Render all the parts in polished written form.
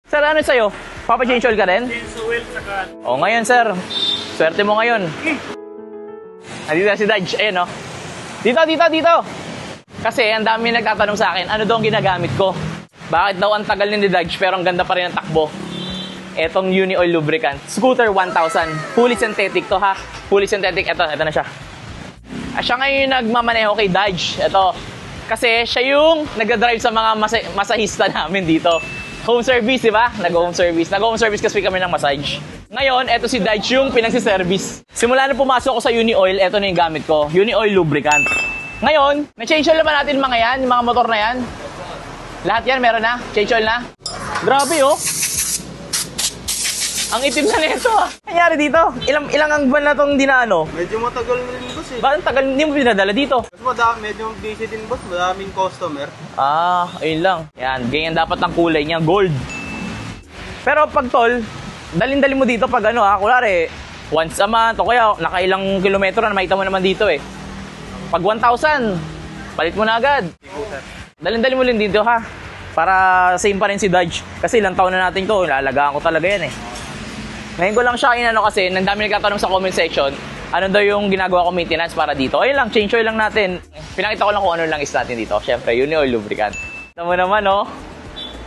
Sir, ano sa'yo? Papa-change oil ka rin? Change oil, saka... O, ngayon, sir. Swerte mo ngayon. Nandito na si Dodge. Ayan, o. Dito. Kasi, ang dami nagtatanong sa akin, ano daw ang ginagamit ko? Bakit daw ang tagal ni Dodge pero ang ganda pa rin ang takbo? Etong Uni Oil Lubricant. Scooter 1000. Fully synthetic to, ha? Fully synthetic. Ito na siya. Siya ngayon yung nagmamaneho kay Dodge. Ito. Kasi, siya yung nagdadrive sa mga masahista namin dito. Home service, di ba? Nag-home service. Nag-home service kasi kami ng massage. Ngayon, eto si Dodge yung pinagsiservice. Simula na pumasok ko sa Uni Oil, eto na yung gamit ko. Uni Oil Lubricant. Ngayon, na-change oil naman natin mga yan, yung mga motor na yan. Lahat yan, meron na. Change oil na. Grabe, oh. Ang itim na nito, ah. Nangyari dito? Ilang ang buwan na itong dinaano? Medyo matagal na rin, boss, eh. Bakit tagal? Hindi mo pinadala dito? Mas madami, medyo busy din, boss. Madaming customer. Ayun lang. Yan, ganyan dapat ang kulay niya, gold. Pero pag tol, dalin-dalin mo dito pag ano, kulari, once a month, o kaya nakailang kilometro na makita mo naman dito, eh. Pag 1,000, palit mo na agad. Dalin-dalin mo din dito, ha? Para same pa rin si Dodge. Kasi ilang taon na natin to, lalagaan ko talaga yan, eh. Ngayon ko lang siya inano kasi, nang dami nagtatanong sa comment section, ano daw yung ginagawa ko maintenance para dito. Ayun lang, change oil lang natin. Pinakita ko lang kung ano lang is natin dito. Siyempre, Uni Oil Lubricant. Ito mo naman, oh.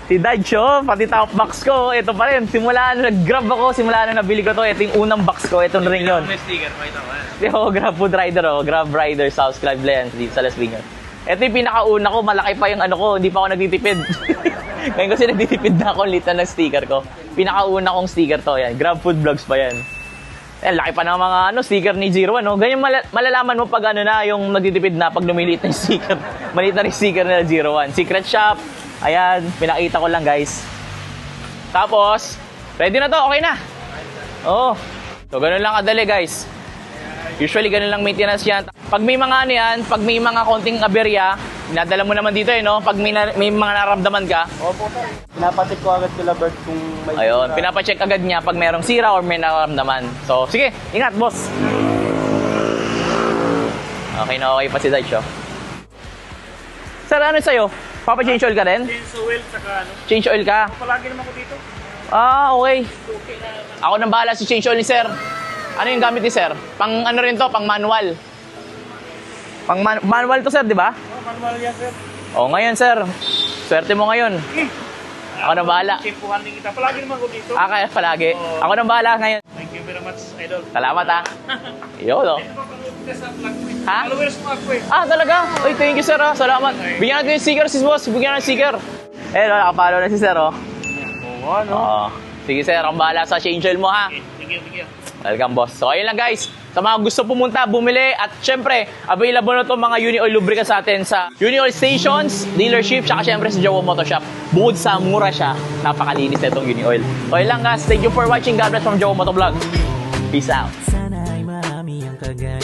Si Dodge, oh, pati top box ko, ito pa rin. Simula na nag-grab ako, simula na nabili ko to, ito yung unang box ko, ito na rin yun. May sticker, may tama. Oh, Grab Food Rider, oh. Grab Rider, South Club Lens, dito sa Las Piñas. Ito yung pinakauna ko, malaki pa yung ano ko, hindi pa ako nagtitipid. Ngayon kasi nagtitipid na ako, litan ng sticker ko. Pinakauna kong sticker to, yan. Grab Food Vlogs pa yan. Laki pa ng mga sticker ni Zero, no? Ganyan malalaman mo pag ano na, yung nagtitipid na pag lumiliit na yung sticker. Maliit na rin sticker na 01. Secret shop. Ayan, pinakita ko lang, guys. Tapos, ready na to, okay na. Oo. So, ganun lang kadali, guys. Usually, ganun lang maintenance yan. Pag may mga ano yan, pag may mga konting aberya, dinadala mo naman dito, no? Pag may mga naramdaman ka. Opo, sir. Pinapacheck ko agad kila Bert kung may... Ayun, pinapacheck agad niya pag merong sira or may naramdaman. So, sige, ingat, boss. Okay na okay pa si Dodge, oh. Sir, ano sa'yo? Papa-change oil ka rin? Change oil, saka ano. Change oil ka? Palagi naman ko dito. Okay. Ako nang bahala si change oil ni sir. Ano yung gamit ni sir? Pang ano rin to, pang manual. Pang manual to, sir, di ba? Manual yan, sir. Ngayon, sir. Swerte mo ngayon. Ako nang bahala. Chimpuhan din kita. Palagi naman ko dito. Kaya palagi. Ako nang bahala ngayon. Thank you very much, idol. Salamat, ha. Iyo, no? Ha? Followers mo ako, eh. Talaga? Uy, thank you, sir, ha. Salamat. Bigyan natin yung sticker, sis boss. Bigyan natin yung sticker. Nakapalo na si sir, oh. Oo, ano? Sige, sir. Ang bahala sa change oil mo, ha. Thank you. Welcome, boss. So, ayun lang, guys. Sa mga gusto pumunta, bumili. At syempre, available na itong mga Uni Oil Lubricants sa atin sa Uni Oil Stations, dealership, saka syempre sa Jowo Moto Shop. Bukod sa mura siya, napakalinis na itong Uni Oil. So, ayun lang, guys. Thank you for watching. God bless from Jowo Moto Vlog. Peace out. Sana ay marami ang kagaya